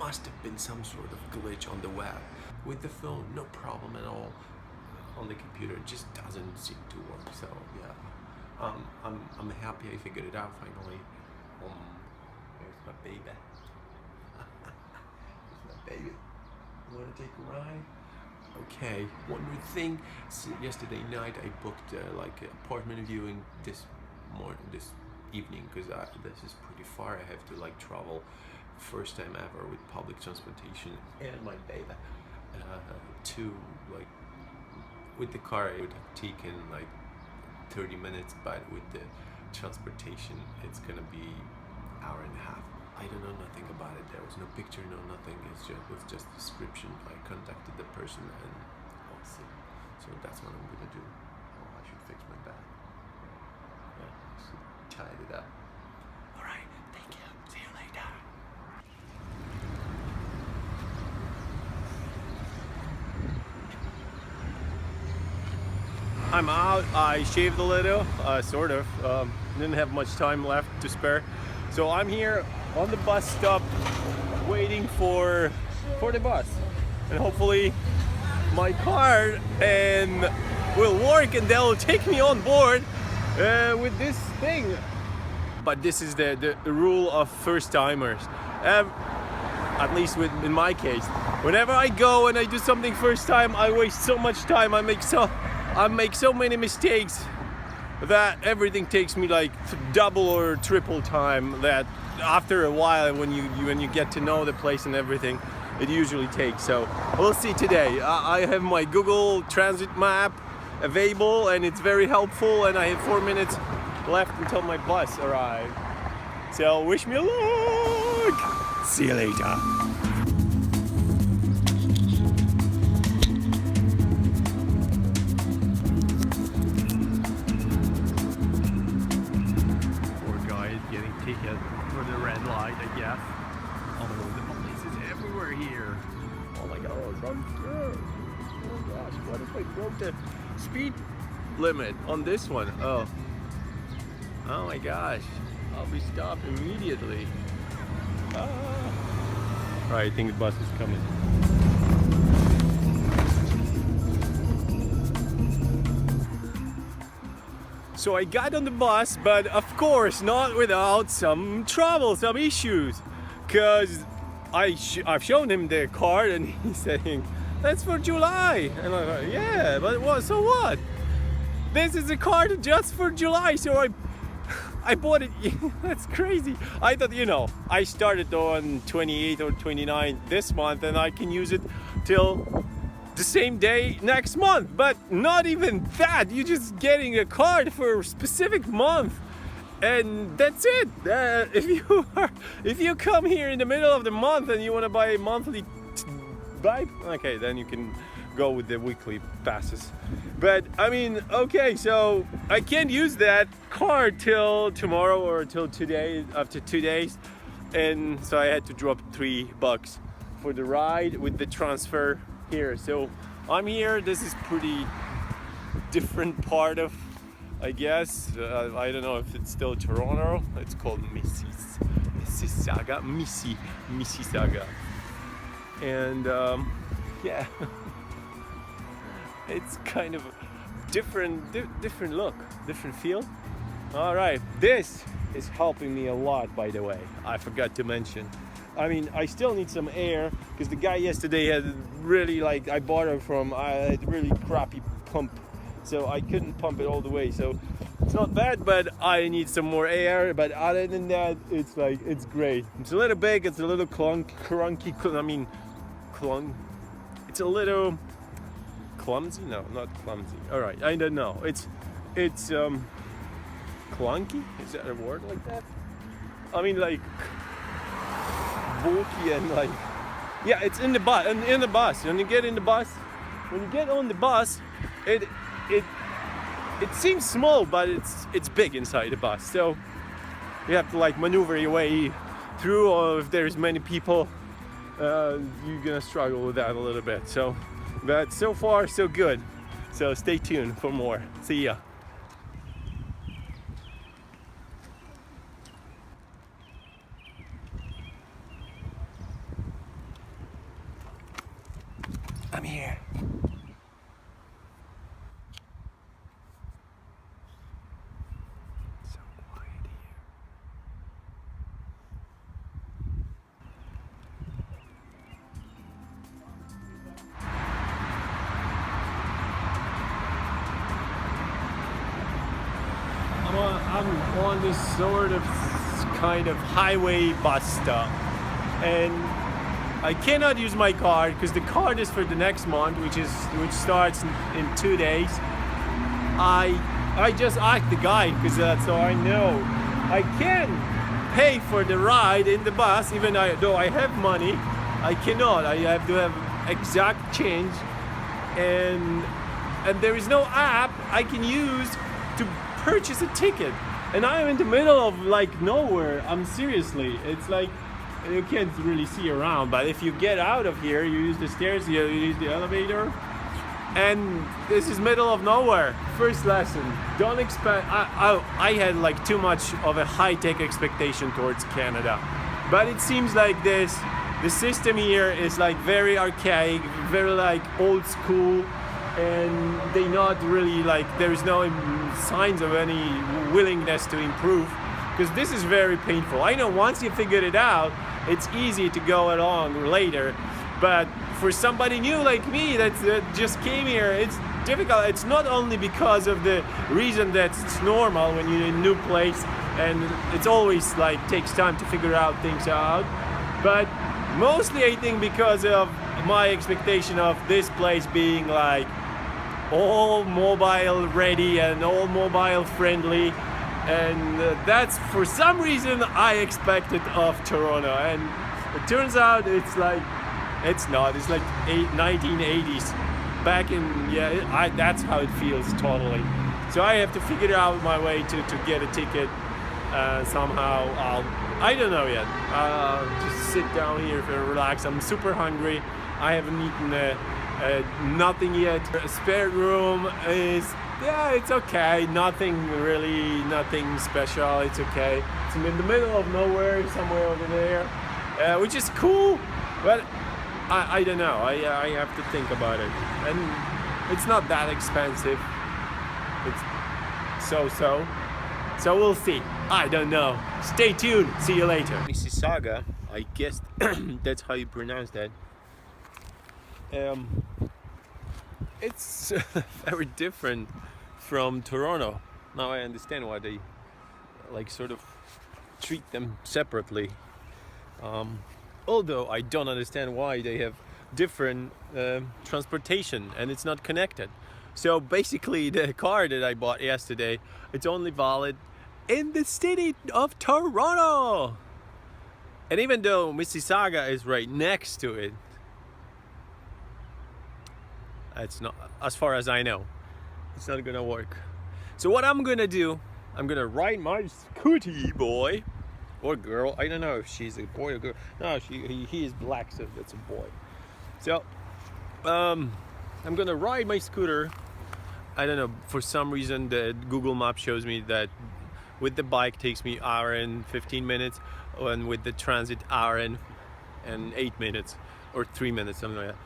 must have been some sort of glitch on the web. With the phone, no problem at all. On the computer, it just doesn't seem to work. So yeah, I'm happy I figured it out finally. There's my baby. There's my baby. You wanna take a ride? Okay. One more thing. So yesterday night I booked like an apartment viewing this evening, because this is pretty far. I have to like travel first time ever with public transportation and my baby to like with the car it would have taken like 30 minutes, but with the transportation it's gonna be hour and a half. I don't know nothing about it. There was no picture, no nothing. It was just description. I contacted the person and we'll see. So that's what I'm gonna do. Oh, I should fix my bag. Tied it up. All right, thank you. See you later. I'm out. I shaved a little, sort of. Didn't have much time left to spare, so I'm here on the bus stop, waiting for the bus, and hopefully my card will work, and they'll take me on board with this thing. But this is the rule of first timers, at least in my case. Whenever I go and I do something first time, I waste so much time. I make so many mistakes that everything takes me like double or triple time. That after a while, when you get to know the place and everything, it usually takes. So we'll see today. I have my Google Transit map available and it's very helpful, and I have 4 minutes left until my bus arrives. So wish me luck! See you later. Poor guy is getting tickets for the red light, I guess. Oh, the police is everywhere here. Oh my god, run through. Oh gosh, what if I broke the speed limit on this one? Oh my gosh, I'll be stopped immediately. Right, I think the bus is coming. So I got on the bus, but of course not without some trouble, some issues, because I've shown him the card and he's saying that's for July, and I'm like, yeah, but what? So what? This is a card just for July, so I bought it. That's crazy. I thought, I started on 28 or 29 this month, and I can use it till the same day next month. But not even that. You're just getting a card for a specific month, and that's it. If you come here in the middle of the month and you want to buy a monthly okay, then you can go with the weekly passes. But I mean, okay, so I can't use that card till tomorrow or till today, after 2 days, and so I had to drop $3 for the ride with the transfer here. So I'm here. This is pretty different part of, I guess, I don't know if it's still Toronto. It's called Mississauga, and yeah. It's kind of a different look, different feel. All right, this is helping me a lot, by the way. I forgot to mention. I mean, I still need some air, because the guy yesterday had really, I bought it from a really crappy pump, so I couldn't pump it all the way. So it's not bad, but I need some more air. But other than that, it's great. It's a little big, it's a little clunky. It's a little clumsy? No, not clumsy. All right, I don't know. It's clunky? Is that a word like that? I mean, like bulky and yeah, it's in the bus. In the bus, when you get on the bus, it seems small, but it's big inside the bus. So you have to maneuver your way through, or if there's many people, you're gonna struggle with that a little bit. So. But so far, so good. So stay tuned for more. See ya. I'm on this sort of kind of highway bus stop, and I cannot use my card because the card is for the next month, which starts in 2 days. I just asked the guy because so I know I can pay for the ride in the bus, even though I have money. I cannot. I have to have exact change, and there is no app I can use to purchase a ticket. And I am in the middle of like nowhere. I'm seriously. It's like you can't really see around. But if you get out of here, you use the stairs, you use the elevator. And this is middle of nowhere. First lesson: don't expect. I had like too much of a high-tech expectation towards Canada, but it seems like the system here is like very archaic, very like old school, and they not really like. There is no signs of any willingness to improve, because this is very painful. I know once you figured it out, it's easy to go along later. But for somebody new like me that just came here, it's difficult. It's not only because of the reason that it's normal when you're in a new place and it's always like takes time to figure out things out, but mostly I think because of my expectation of this place being like all mobile ready and all mobile friendly, and that's for some reason I expected of Toronto, and it turns out it's like it's not. It's like 1980s back in, yeah, that's how it feels totally. So I have to figure out my way to get a ticket somehow. I don't know yet. Just sit down here and relax. I'm super hungry. I haven't eaten nothing yet. A spare room is, yeah, it's okay. Nothing special. It's okay. It's in the middle of nowhere, somewhere over there, which is cool, but I don't know. I have to think about it, and it's not that expensive. It's so we'll see. I don't know. Stay tuned. See you later. Mississauga, I guess that's how you pronounce that. It's very different from Toronto. Now I understand why they like sort of treat them separately. Although I don't understand why they have different transportation and it's not connected. So basically the car that I bought yesterday, it's only valid in the city of Toronto. And even though Mississauga is right next to it, it's not, as far as I know, it's not gonna work. So what I'm gonna do, I'm gonna ride my scooty boy or girl, I don't know if she's a boy or girl. No, he is black, so that's a boy. So I'm gonna ride my scooter. I don't know, for some reason the Google Maps shows me that with the bike takes me hour and 15 minutes, and with the transit hour and 8 minutes or 3 minutes, something like that.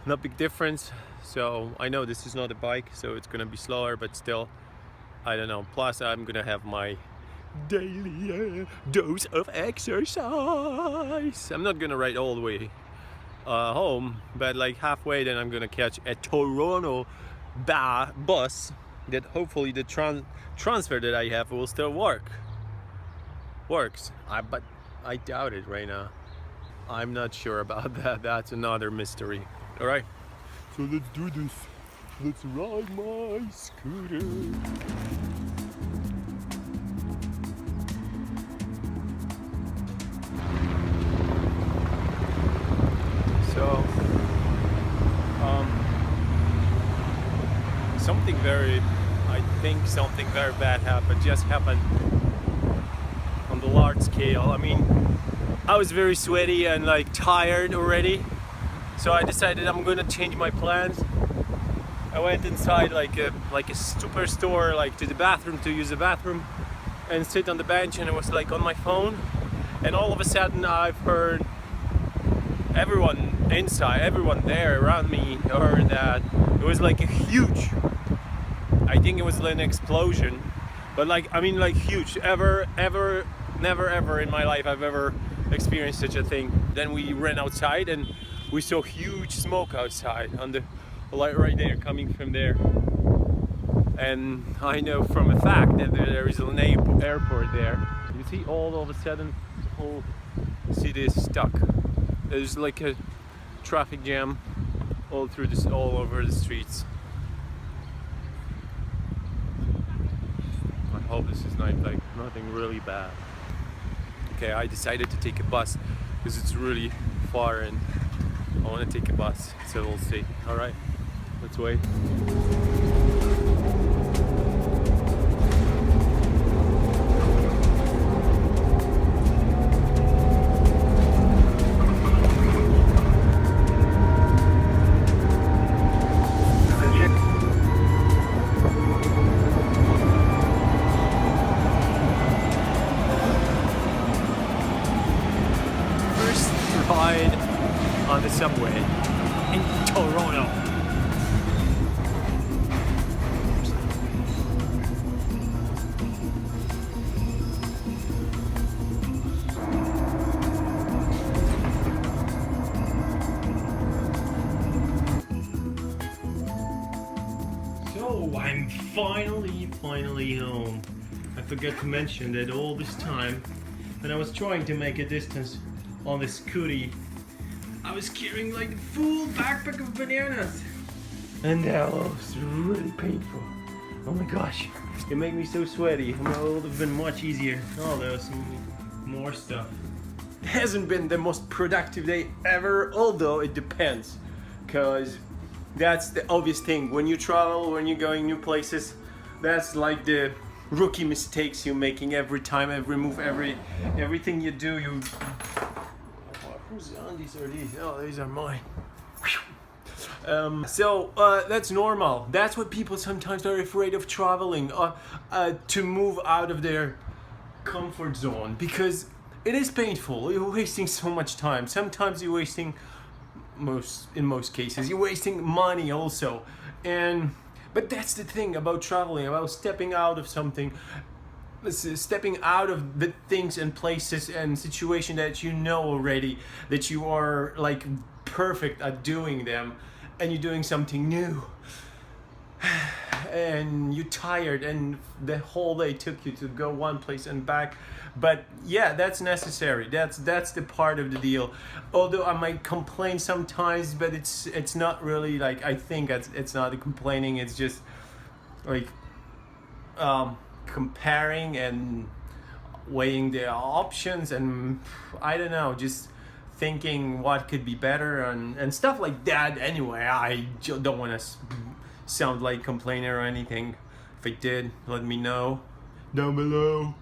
Not big difference. So I know this is not a bike, so it's gonna be slower, but still, I don't know. Plus I'm gonna have my daily dose of exercise. I'm not gonna ride all the way home, but like halfway, then I'm gonna catch a Toronto bus that hopefully the transfer that I have will still works. But I doubt it right now. I'm not sure about that. That's another mystery. All right, so let's do this. Let's ride my scooter. So, something very bad just happened on the large scale. I mean, I was very sweaty and like tired already, so I decided I'm gonna change my plans. I went inside like a superstore, like to the bathroom, to use the bathroom and sit on the bench, and I was like on my phone, and all of a sudden I've heard everyone there around me heard that it was like a huge, I think it was an explosion, but like, I mean, like huge, never ever in my life I've ever experienced such a thing. Then we ran outside and we saw huge smoke outside on the light right there, coming from there. And I know from a fact that there is an airport there. You see, all of a sudden, the whole city is stuck. There's like a traffic jam all over the streets. I hope this is not like nothing really bad. Okay, I decided to take a bus because it's really far and I want to take a bus, so we'll see. All right, let's wait. Ride on the subway in Toronto. So I'm finally home. I forgot to mention that all this time when I was trying to make a distance on the scooty, I was carrying like a full backpack of bananas, and that was really painful. Oh my gosh, it made me so sweaty. It would have been much easier. Oh, there was some more stuff. It hasn't been the most productive day ever, although it depends, because that's the obvious thing when you travel, when you're going new places. That's like the rookie mistakes you're making every time, every move, everything you do. Whose undies are these? Oh, these are mine. That's normal. That's what people sometimes are afraid of traveling, to move out of their comfort zone, because it is painful. You're wasting so much time. Sometimes you're wasting, in most cases, you're wasting money also. But that's the thing about traveling, about stepping out of something. Stepping out of the things and places and situation that you know already, that you are like perfect at doing them, and you're doing something new and you're tired and the whole day took you to go one place and back. But yeah, that's necessary. That's the part of the deal. Although I might complain sometimes, but it's not really like, I think it's not complaining, it's just like comparing and weighing the options, and I don't know, just thinking what could be better and stuff like that. Anyway, I don't want to sound like complainer or anything. If I did, let me know down below.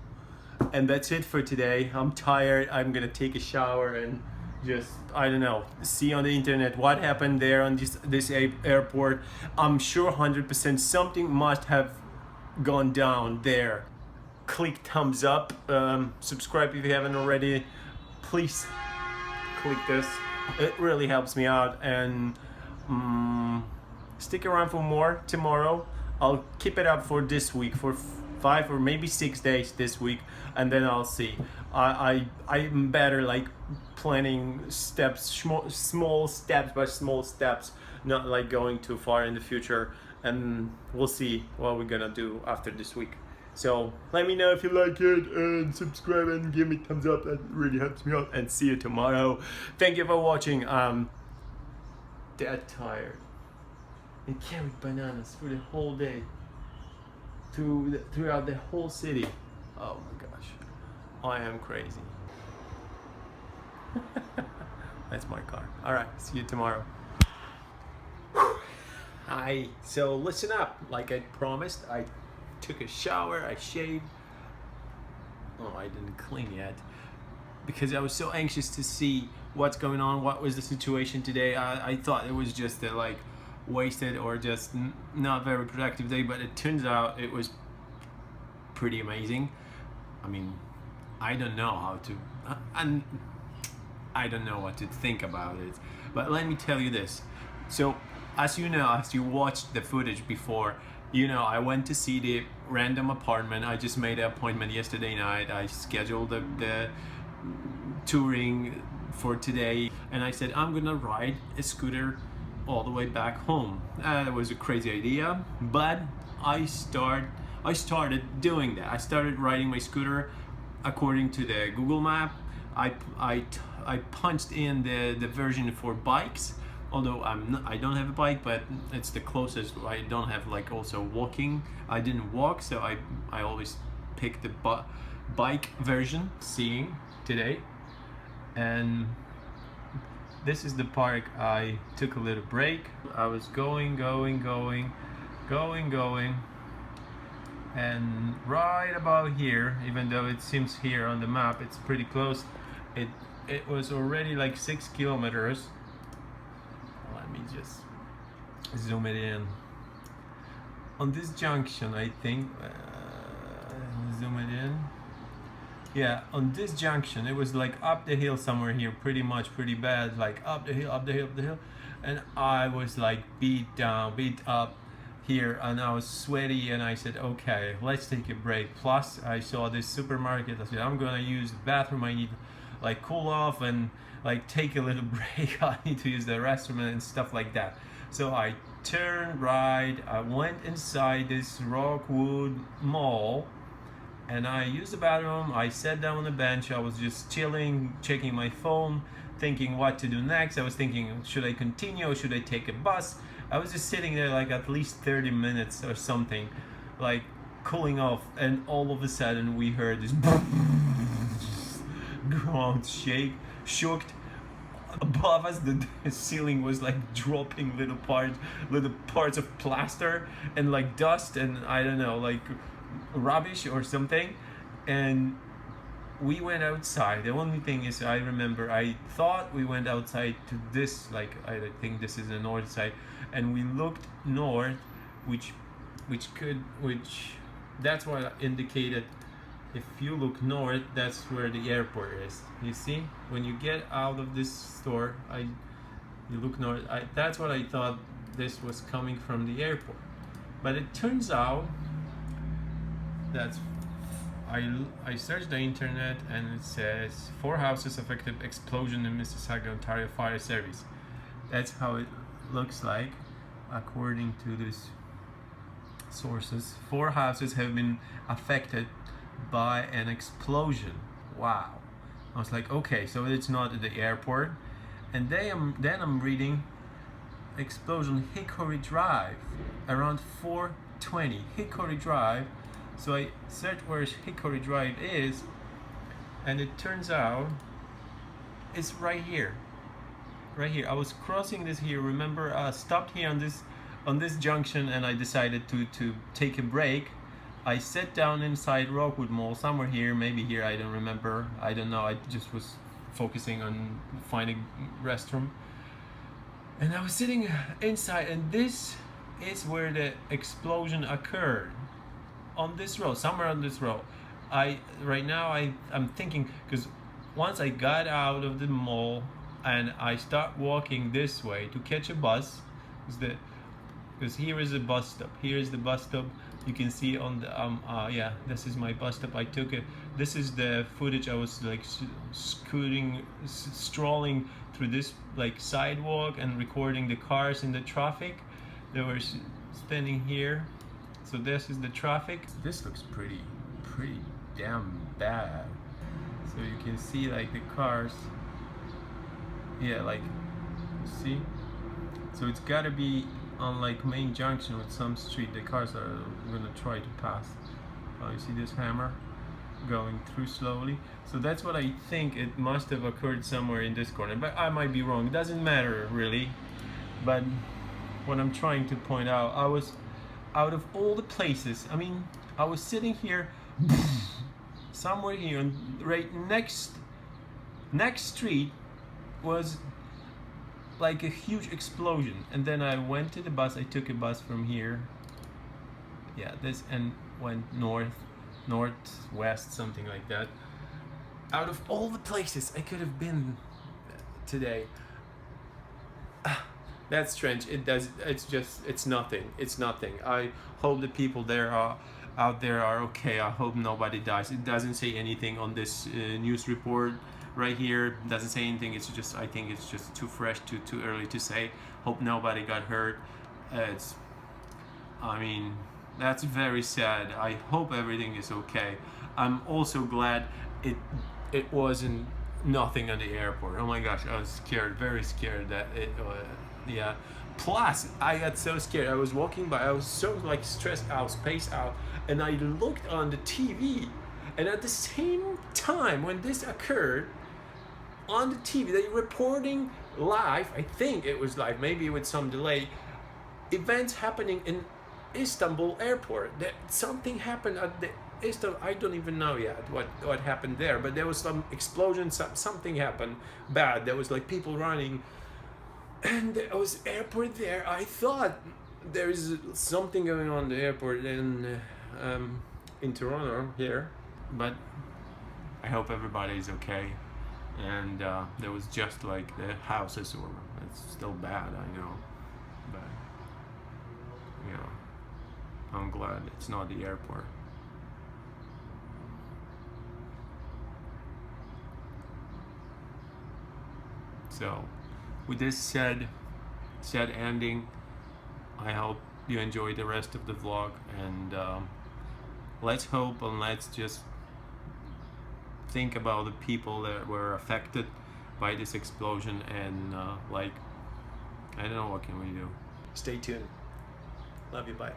And that's it for today. I'm tired. I'm gonna take a shower and just, I don't know, see on the internet what happened there on this airport. I'm sure 100% something must have gone down there. Click thumbs up, subscribe if you haven't already. Please click this, it really helps me out. And stick around for more tomorrow. I'll keep it up for this week, for 5 or maybe 6 days this week, and then I'll see. I'm better like planning steps, small steps by small steps, not like going too far in the future. And we'll see what we're gonna do after this week. So let me know if you like it, and subscribe and give me thumbs up. That really helps me out. And see you tomorrow. Thank you for watching. I'm dead tired and carried bananas for the whole day throughout the whole city. Oh my gosh, I am crazy. That's my car. All right, see you tomorrow. Hi, so listen up. Like I promised, I took a shower, I shaved. Oh, I didn't clean yet because I was so anxious to see what's going on, what was the situation today. I thought it was just a like wasted or just not very productive day, but it turns out it was pretty amazing. I mean, I don't know how to, and I don't know what to think about it, but let me tell you this. So as you know, as you watched the footage before, you know, I went to see the random apartment. I just made an appointment yesterday night. I scheduled the touring for today, and I said I'm gonna ride a scooter all the way back home. It was a crazy idea, but I started doing that. I started riding my scooter according to the Google map. I punched in the version for bikes, although I don't have a bike, but it's the closest. I don't have like also walking. I didn't walk, so I always pick the bike version. Seeing today, and this is the park. I took a little break. I was going, and right about here, even though it seems here on the map it's pretty close, it was already like 6 kilometers. Let me just zoom it in. On this junction, I think, zoom it in. Yeah, on this junction, it was like up the hill somewhere here, pretty bad, like up the hill, and I was like beat up here, and I was sweaty, and I said, okay, let's take a break. Plus, I saw this supermarket. I said, I'm gonna use the bathroom. I need like cool off and like take a little break. I need to use the restroom and stuff like that. So I turned right. I went inside this Rockwood Mall, and I used the bathroom. I sat down on the bench. I was just chilling, checking my phone, thinking what to do next. I was thinking, should I continue or should I take a bus? I was just sitting there like at least 30 minutes or something, like cooling off, and all of a sudden we heard this ground shook. Above us, the ceiling was like dropping little parts of plaster and like dust and I don't know, like rubbish or something. And we went outside. The only thing is, I remember I thought we went outside to this, like I think this is the north side, and we looked north, which that's what indicated. If you look north, that's where the airport is. You see, when you get out of this store, you look north. That's what I thought, this was coming from the airport, but it turns out that's I searched the internet, and it says 4 houses affected explosion in Mississauga, Ontario Fire Service. That's how it looks like according to these sources. 4 houses have been affected by an explosion. Wow. I was like, okay, so it's not at the airport. And then I'm reading explosion Hickory Drive around 4:20. Hickory Drive. So I searched where Hickory Drive is, and it turns out it's right here. Right here. I was crossing this here. Remember, I stopped here on this junction, and I decided to take a break. I sat down inside Rockwood Mall, somewhere here, maybe here, I don't remember. I don't know. I just was focusing on finding restroom. And I was sitting inside, and this is where the explosion occurred. On this road, somewhere on this road. Right now I'm thinking, because once I got out of the mall and I start walking this way to catch a bus, because here is a bus stop. Here is the bus stop. You can see on the yeah, this is my bus stop. I took it. This is the footage. I was like strolling through this like sidewalk and recording the cars in the traffic. They were standing here. So this is the traffic. This looks pretty damn bad. So you can see like the cars. Yeah, like, you see? So it's gotta be on like main junction with some street. The cars are gonna try to pass. Oh, you see this hammer going through slowly? So that's what I think. It must have occurred somewhere in this corner, but I might be wrong. It doesn't matter really. But what I'm trying to point out, I was out of all the places, I mean, I was sitting here somewhere here, and right next street was like a huge explosion. And then I went to the bus. I took a bus from here, yeah, this, and went northwest, something like that. Out of all the places I could have been today, that's strange. It's nothing. I hope the people out there are okay. I hope nobody dies. It doesn't say anything on this news report right here. It doesn't say anything. It's just, I think it's just too fresh, too early to say. Hope nobody got hurt. I mean, That's very sad. I hope everything is okay. I'm also glad it wasn't nothing at the airport. Oh my gosh, I was scared, very scared that it. Yeah. Plus, I got so scared. I was walking by. I was so like stressed out, spaced out, and I looked on the TV, and at the same time when this occurred, on the TV they reporting live. I think it was live, maybe with some delay. Events happening in Istanbul airport. That something happened at the Istanbul. I don't even know yet what happened there, but there was some explosion. Something happened bad. There was like people running, and there was airport there. I thought there is something going on in the airport in Toronto here, but I hope everybody's okay. And there was just like the houses, or it's still bad, I know, but you know, I'm glad it's not the airport. So, with this sad ending, I hope you enjoy the rest of the vlog, and let's hope and let's just think about the people that were affected by this explosion, and like, I don't know, what can we do? Stay tuned. Love you, bye.